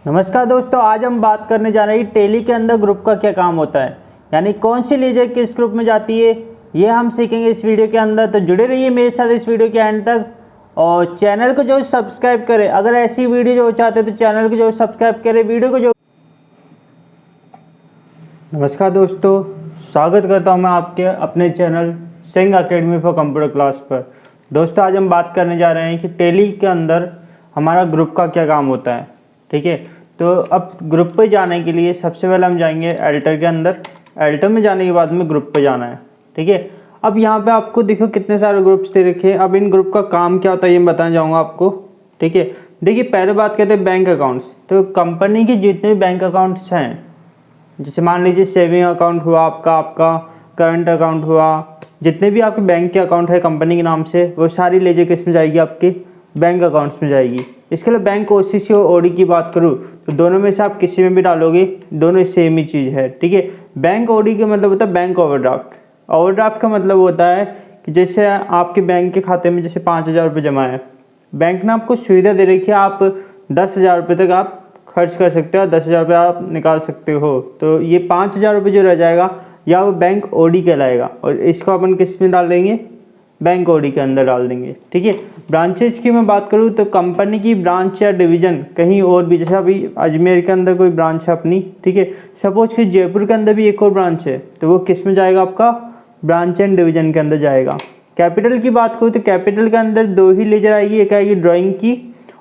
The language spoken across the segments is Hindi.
नमस्कार दोस्तों, आज हम बात करने जा रहे हैं टेली के अंदर ग्रुप का क्या काम होता है, यानी कौन सी लेजर किस ग्रुप में जाती है, ये हम सीखेंगे इस वीडियो के अंदर। तो जुड़े रहिए मेरे साथ इस वीडियो के एंड तक और चैनल को जो सब्सक्राइब करें। अगर ऐसी वीडियो जो चाहते हैं तो चैनल को जो सब्सक्राइब करें, वीडियो को जो। नमस्कार दोस्तों, स्वागत करता हूँ मैं आपके अपने channel Singh academy for computer class पर। दोस्तों, आज हम बात करने जा रहे हैं कि टेली के अंदर हमारा ग्रुप का क्या काम होता है। ठीक है, तो अब ग्रुप पे जाने के लिए सबसे पहले हम जाएंगे एडिटर के अंदर। एडिटर में जाने के बाद में ग्रुप पे जाना है। ठीक है, अब यहाँ पे आपको देखो कितने सारे ग्रुप्स दे रखे हैं। अब इन ग्रुप का काम क्या होता है ये मैं बताना चाहूँगा आपको। ठीक है, देखिए पहले बात करते हैं बैंक अकाउंट्स। तो कंपनी के जितने भी बैंक अकाउंट्स हैं, जैसे मान लीजिए सेविंग अकाउंट हुआ आपका करंट अकाउंट हुआ, जितने भी आपके बैंक के अकाउंट है कंपनी के नाम से, वो सारी लेजर किस में जाएगी, आपके बैंक अकाउंट्स में जाएगी। इसके लिए बैंक ओसीसी और ओडी की बात करूँ तो दोनों में से आप किसी में भी डालोगे, दोनों सेम ही चीज़ है। ठीक है, बैंक ओडी का मतलब होता है बैंक ओवरड्राफ्ट। ओवरड्राफ्ट का मतलब होता है कि जैसे आपके बैंक के खाते में जैसे 5,000 रुपये जमा है, बैंक ने आपको सुविधा दे रखी है, आप 10,000 रुपये तक आप खर्च कर सकते हो और 10,000 रुपये आप निकाल सकते हो। तो ये 5,000 रुपये जो रह जाएगा या वो बैंक ओडी कहलाएगा और इसको अपन किस में डाल देंगे, बैंक ओडी के अंदर डाल देंगे। ठीक है, ब्रांचेज की मैं बात करूँ तो कंपनी की ब्रांच या डिवीज़न कहीं और भी, जैसे अभी अजमेर के अंदर कोई ब्रांच है अपनी, ठीक है, सपोज कि जयपुर के अंदर भी एक और ब्रांच है, तो वो किस में जाएगा, आपका ब्रांच एंड डिवीज़न के अंदर जाएगा। कैपिटल की बात करूँ तो कैपिटल के अंदर दो ही लेजर आएगी, एक आएगी ड्राइंग की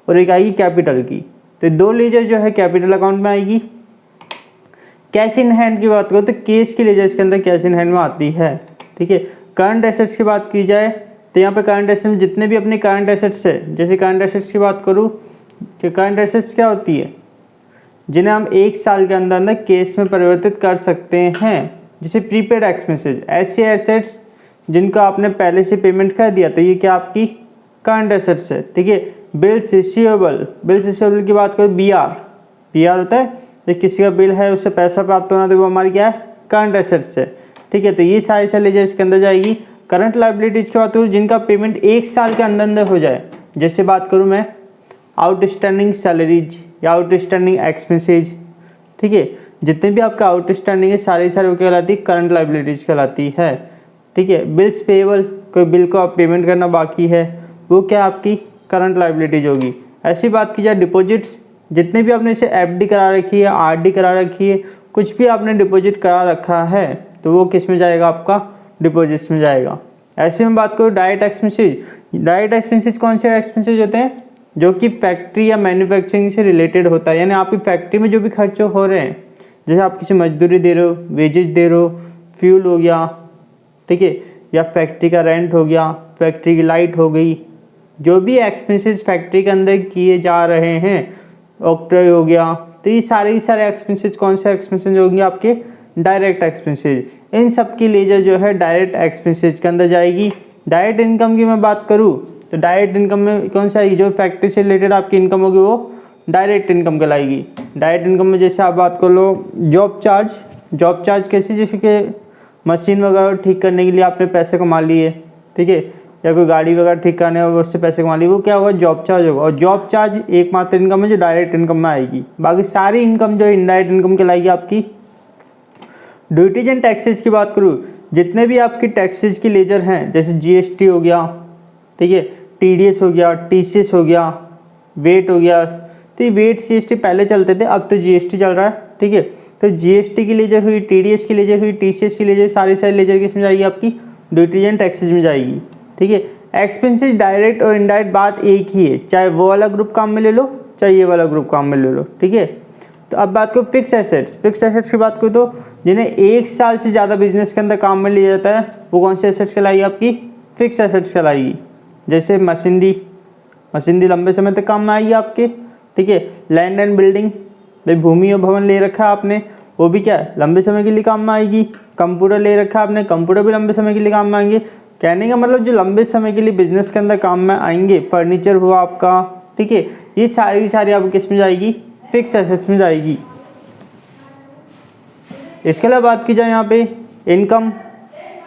और एक आएगी कैपिटल की। तो दो लेजर जो है कैपिटल अकाउंट में आएगी। कैश इन हैंड की बात करूँ तो केस की लेजर के अंदर कैश इन हैंड में आती है। ठीक है, करंट एसेट्स की बात की जाए तो यहाँ पे करंट एसेट्स में जितने भी अपने करंट एसेट्स है, जैसे करंट एसेट्स की बात करूँ कि करंट एसेट्स क्या होती है, जिन्हें हम 1 साल के अंदर अंदर केस में परिवर्तित कर सकते हैं। जैसे प्रीपेड एक्सपेंसेस, ऐसे एसेट्स जिनका आपने पहले से पेमेंट कर दिया, तो ये क्या आपकी करंट एसेट्स है। ठीक है, बिल्स रिसीवेबल, बिल्स रिसीवेबल की बात करूँ बीआर होता है, तो किसी का बिल है उससे पैसा प्राप्त होना, तो वो हमारी क्या है, करंट एसेट्स है। ठीक है, तो ये सारी लेजर इसके अंदर जाएगी। करंट लायबिलिटीज की बात करूँ जिनका पेमेंट 1 साल के अंदर अंदर हो जाए, जैसे बात करूँ मैं आउटस्टैंडिंग सैलरीज या आउटस्टैंडिंग एक्सपेंसेज। ठीक है, जितने भी आपका आउटस्टैंडिंग है सारी वो कहलाती है करंट लायबिलिटीज कहलाती है। ठीक है, बिल्स पेएबल, कोई बिल को आप पेमेंट करना बाकी है, वो क्या आपकी करंट लायबिलिटीज होगी। ऐसी बात की जाए डिपॉजिट्स, जितने भी आपने इसे एफडी करा रखी है, आरडी करा रखी है, कुछ भी आपने डिपॉजिट करा रखा है, तो वो किस में जाएगा, आपका डिपॉजिट्स में जाएगा। ऐसे में बात करूँ डायरेक्ट एक्सपेंसेस। डायरेक्ट एक्सपेंसेस कौन से एक्सपेंसेस होते हैं, जो कि फैक्ट्री या मैन्युफैक्चरिंग से रिलेटेड होता है, यानी आपकी फैक्ट्री में जो भी खर्चे हो रहे हैं, जैसे आप किसी मजदूरी दे रहे हो, वेजेस दे रहे हो, फ्यूल हो गया, ठीक है, या फैक्ट्री का रेंट हो गया, फैक्ट्री की लाइट हो गई, जो भी एक्सपेंसेस फैक्ट्री के अंदर किए जा रहे हैं, ऑक्ट्रॉय हो गया, तो ये सारे एक्सपेंसेस कौन से एक्सपेंसेस होंगे, आपके डायरेक्ट एक्सपेंसेस। इन सब की लेजर जो है डायरेक्ट एक्सपेंसेस के अंदर जाएगी। डायरेक्ट इनकम की मैं बात करूँ तो डायरेक्ट इनकम में कौन सा आएगी, जो फैक्ट्री से रिलेटेड आपकी इनकम होगी वो डायरेक्ट इनकम कहलाएगी। डायरेक्ट इनकम में जैसे आप बात कर लो जॉब चार्ज कैसे, जैसे कि मशीन वगैरह ठीक करने के लिए आपने पैसे कमा लिए, ठीक है, या कोई गाड़ी वगैरह ठीक करने होगा उससे पैसे कमा लिए, वो क्या होगा, जॉब चार्ज होगा। और जॉब चार्ज एकमात्र इनकम है जो डायरेक्ट इनकम में आएगी। बाकी सारी इनकम जो इनडायरेक्ट इनकम कहलाएगी आपकी। ड्यूटीज एंड टैक्सेस की बात करूँ, जितने भी आपकी टैक्सेस की लेजर हैं, जैसे जीएसटी हो गया, ठीक है, टीडीएस हो गया, टीसीएस हो गया, वेट हो गया, तो ये वेट सीएसटी पहले चलते थे, अब तो जीएसटी चल रहा है। ठीक है, तो जीएसटी की लेजर हुई, टीडीएस की लेजर हुई, टीसीएस की लेजर, सारी लेजर किस में जाएगी, आपकी ड्यूटीज एंड टैक्सेस में जाएगी। ठीक है, एक्सपेंसेस डायरेक्ट और इनडायरेक्ट बात एक ही है, चाहे वो वाला ग्रुप काम में ले लो चाहे ये वाला ग्रुप काम में ले लो। ठीक है, तो अब बात करो फिक्स एसेट्स की बात करो तो जिन्हें 1 साल से ज़्यादा बिजनेस के अंदर काम में लिया जाता है, वो कौन से एसेट्स कहलाएगी, आपकी फिक्स एसेट्स कहलाएगी। जैसे मशीनरी लंबे समय तक काम में आएगी आपके। ठीक है, लैंड एंड बिल्डिंग, भाई भूमि और भवन ले रखा है आपने, वो भी क्या है, लंबे समय के लिए काम में आएगी। कंप्यूटर ले रखा है आपने, कंप्यूटर भी लंबे समय के लिए काम में आएंगे। कहने का मतलब जो लंबे समय के लिए बिजनेस के अंदर काम में आएंगे, फर्नीचर हुआ आपका, ठीक है, ये सारी आप किस में जाएगी, फिक्स एसेट्स में जाएगी। इसके अलावा बात की जाए यहाँ पे इनकम,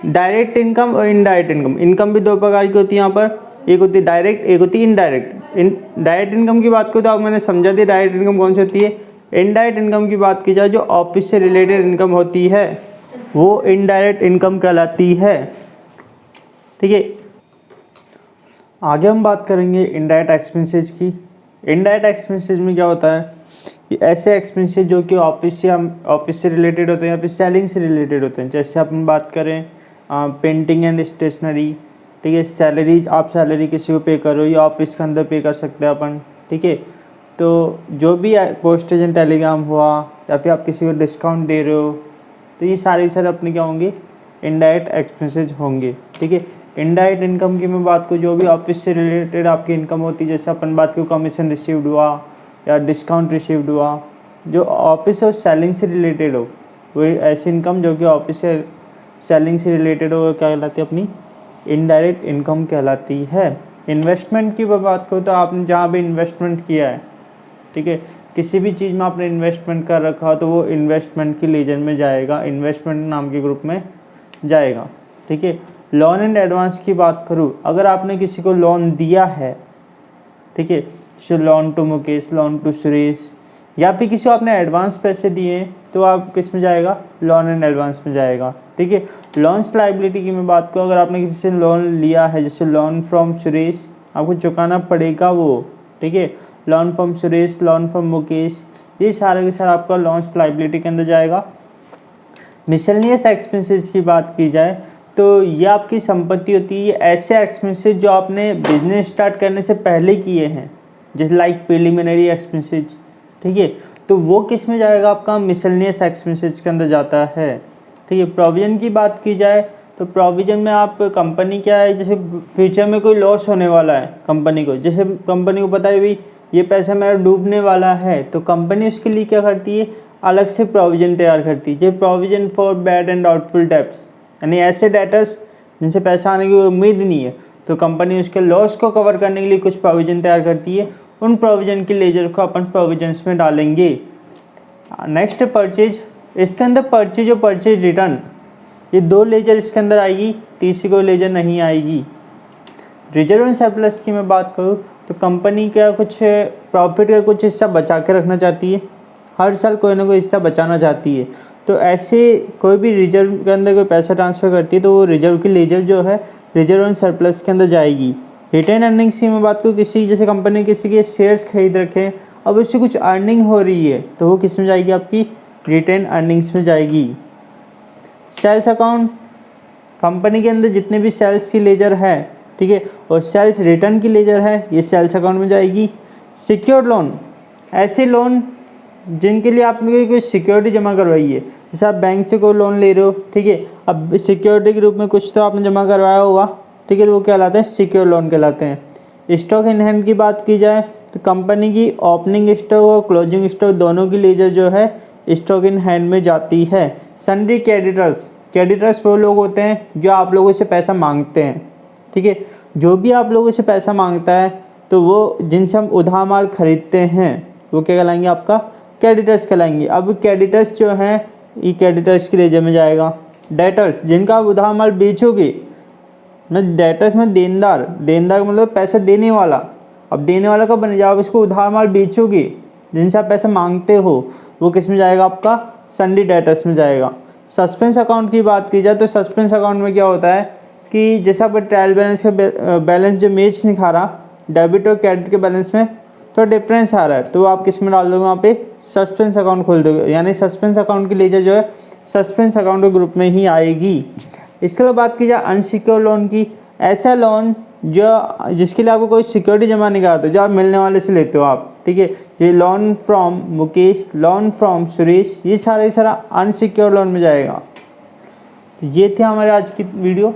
डायरेक्ट इनकम और इनडायरेक्ट इनकम। इनकम भी 2 प्रकार की होती है यहाँ पर, एक होती है डायरेक्ट, एक होती है इनडायरेक्ट। डायरेक्ट इनकम की बात करूँ तो अब मैंने समझा दिया डायरेक्ट इनकम कौन सी होती है, इनडायरेक्ट इनकम की बात की जाए, जो ऑफिस से रिलेटेड इनकम होती है वो इनडायरेक्ट इनकम कहलाती है। ठीक है, आगे हम बात करेंगे इनडायरेक्ट एक्सपेंसेस की। इनडायरेक्ट एक्सपेंसेस में क्या होता है कि ऐसे एक्सपेंसेस जो कि ऑफिस से रिलेटेड होते हैं या फिर सेलिंग से रिलेटेड होते हैं। जैसे अपन बात करें पेंटिंग एंड स्टेशनरी, ठीक है, सैलरी, आप सैलरी किसी को पे करो या ऑफिस के अंदर पे कर सकते हैं अपन। ठीक है, तो जो भी पोस्टेज एंड टेलीग्राम हुआ या फिर आप किसी को डिस्काउंट दे रहे हो, तो ये सारे अपने क्या होंगे, इनडायरेक्ट एक्सपेंसेस होंगे। ठीक है, इनडायरेक्ट इनकम की मैं बात करूँ, जो भी ऑफिस से रिलेटेड आपकी इनकम होती है, जैसे अपन बात करूँ कमीशन रिसीव्ड हुआ या डिस्काउंट रिसीव्ड हुआ, जो ऑफिस और सेलिंग से रिलेटेड हो, वो ऐसी इनकम जो कि ऑफिस से सेलिंग से रिलेटेड हो, क्या कहलाती है, अपनी इनडायरेक्ट इनकम कहलाती है। इन्वेस्टमेंट की मैं बात करूँ तो आपने जहाँ भी इन्वेस्टमेंट किया है, ठीक है, किसी भी चीज़ में आपने इन्वेस्टमेंट कर रखा हो तो वो इन्वेस्टमेंट की लेजर में जाएगा, इन्वेस्टमेंट नाम के ग्रुप में जाएगा। ठीक है, लोन एंड एडवांस की बात करूँ, अगर आपने किसी को लोन दिया है, ठीक है, loan to Mukesh, loan to Suresh, या फिर किसी को आपने एडवांस पैसे दिए तो आप किस में जाएगा, लोन एंड एडवांस में जाएगा। ठीक है, लोन्स लाइबिलिटी की मैं बात करूँ, अगर आपने किसी से लोन लिया है, जैसे लोन फ्रॉम सुरेश, आपको चुकाना पड़ेगा वो। ठीक है, loan from Suresh, loan from Mukesh, ये सारे के सारे आपका लोन्स लाइबिलिटी के अंदर जाएगा। मिसलेनियस एक्सपेंसेस की बात की जाए तो ये आपकी संपत्ति होती है, ऐसे एक्सपेंसेस जो आपने बिजनेस स्टार्ट करने से पहले किए हैं, जैसे लाइक प्रिलिमिनरी एक्सपेंसेस। ठीक है, तो वो किस में जाएगा, आपका मिसलेनियस एक्सपेंसेस के अंदर जाता है। ठीक है, प्रोविजन की बात की जाए तो प्रोविजन में आप कंपनी क्या है, जैसे फ्यूचर में कोई लॉस होने वाला है कंपनी को, जैसे कंपनी को पता है भाई ये पैसा मेरा डूबने वाला है, तो कंपनी उसके लिए क्या करती है, अलग से प्रोविजन तैयार करती है। जैसे provision for bad and doubtful debts, यानी ऐसे डेटर्स जिनसे पैसा आने की उम्मीद नहीं है, तो कंपनी उसके लॉस को कवर करने के लिए कुछ प्रोविजन तैयार करती है। उन प्रोविजन की लेजर को अपन प्रोविजंस में डालेंगे। नेक्स्ट परचेज, इसके अंदर परचेज और परचेज रिटर्न, ये दो लेजर इसके अंदर आएगी, तीसरी कोई लेजर नहीं आएगी। रिजर्व एंड सरप्लस की मैं बात करूँ तो कंपनी का कुछ प्रॉफिट का कुछ हिस्सा बचा के रखना चाहती है, हर साल कोई ना कोई हिस्सा बचाना चाहती है, तो ऐसे कोई भी रिजर्व के अंदर कोई पैसा ट्रांसफ़र करती है तो वो रिजर्व की लेजर जो है रिजर्व एंड सरप्लस के अंदर जाएगी। रिटेन अर्निंग्स की मैं बात करूँ, किसी जैसे कंपनी किसी के शेयर्स खरीद रखे, अब उससे कुछ अर्निंग हो रही है तो वो किस में जाएगी, आपकी रिटेन अर्निंग्स में जाएगी। सेल्स अकाउंट, कंपनी के अंदर जितने भी सेल्स की लेजर है, ठीक है, और सेल्स रिटर्न की लेजर है, ये सेल्स अकाउंट में जाएगी। सिक्योर्ड लोन, ऐसे लोन जिनके लिए आपने कोई सिक्योरिटी जमा करवाई है, जैसे आप बैंक से कोई लोन ले रहे हो, ठीक है, अब सिक्योरिटी के रूप में कुछ तो आपने जमा करवाया होगा, ठीक है, तो वो कहलाते हैं सिक्योर लोन कहलाते हैं। स्टॉक इन हैंड की बात की जाए तो कंपनी की ओपनिंग स्टॉक और क्लोजिंग स्टॉक दोनों की लेजर जो है स्टॉक इन हैंड में जाती है। सन्ड्री क्रेडिटर्स, क्रेडिटर्स वो लोग होते हैं जो आप लोगों से पैसा मांगते हैं, ठीक है, जो भी आप लोगों से पैसा मांगता है तो वो जिनसे हम उधार माल खरीदते हैं वो क्या कहलाएंगे, आपका क्रेडिटर्स कहलाएंगे। अब क्रेडिटर्स जो हैं ये क्रेडिटर्स की लेजर में जाएगा। डेटर्स, जिनका आप उधार माल बेचोगे, मैं डेटर्स में देनदार, देनदार का मतलब पैसा देने वाला, अब देने वाला कब बने, जब आप इसको उधार माल बेचोगे, जिनसे आप पैसा मांगते हो, वो किस में जाएगा, आपका सन्ड्री डेटर्स में जाएगा। सस्पेंस अकाउंट की बात की जाए तो सस्पेंस अकाउंट में क्या होता है कि जैसे आपका ट्रायल बैलेंस का बैलेंस जो मैच नहीं खा रहा, डेबिट और क्रेडिट के बैलेंस में तो डिफरेंस आ रहा है, तो आप किस में डाल दोगे, वहाँ पे सस्पेंस अकाउंट खोल दोगे, यानी सस्पेंस अकाउंट की लेजर जो है सस्पेंस अकाउंट के ग्रुप में ही आएगी। इसके बाद बात की जाए अनसिक्योर्ड लोन की, ऐसा लोन जो जिसके लिए आपको कोई सिक्योरिटी जमा नहीं कराते, जो आप मिलने वाले से लेते हो आप, ठीक है, ये loan from Mukesh, loan from Suresh, ये सारा अनसिक्योर्ड लोन में जाएगा। तो ये थे हमारे आज की वीडियो।